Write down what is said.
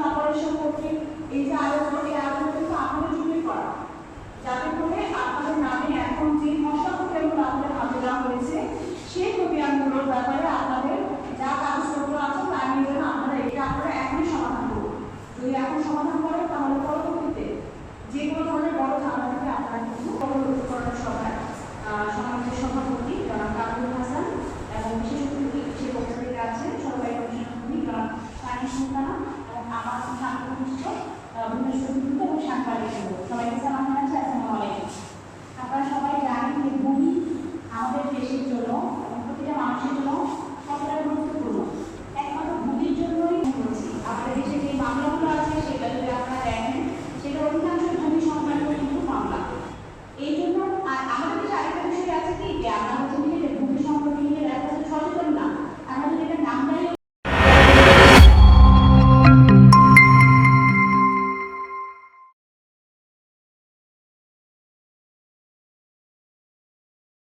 Operation কর্তৃক এই যে আয়োজন, এই আয়োজন কিন্তু আপনাদের জন্যই করা, যাতে করে আপনাদের নামে এখন যে মশলা প্রক্রিয়াগুলো আপনাদের হাতে দেওয়া হয়েছে সেই প্রক্রিয়াগুলোর ব্যাপারে আপনাদের যা কাগজপত্র আছে তা নিয়ে যেন আপনারা এখনই সমাধান করুন। যদি এখন সমাধান করেন তাহলে পরবর্তীতে যে কোনো ধরনের বড় ঝামেলা থেকে আপনারা কিন্তু উপকরণের সভায় সমাজের সভাপতি জনাব কামরুল হাসান এবং বিশেষ অতিথি সে বক্তব্যে আছেন সরকারি কমিশনার জনাব সানি সুলতানা এবং আমার সাংবাদিক ভুবনেশ্বর এবং সাংবাদিক সবাইকে সালাম জানাচ্ছি। আসসালামু আলাইকুম। আপনারা সবাই জানেন যে ভূমি আমাদের দেশের জন্য এবং প্রতিটা মানুষের জন্য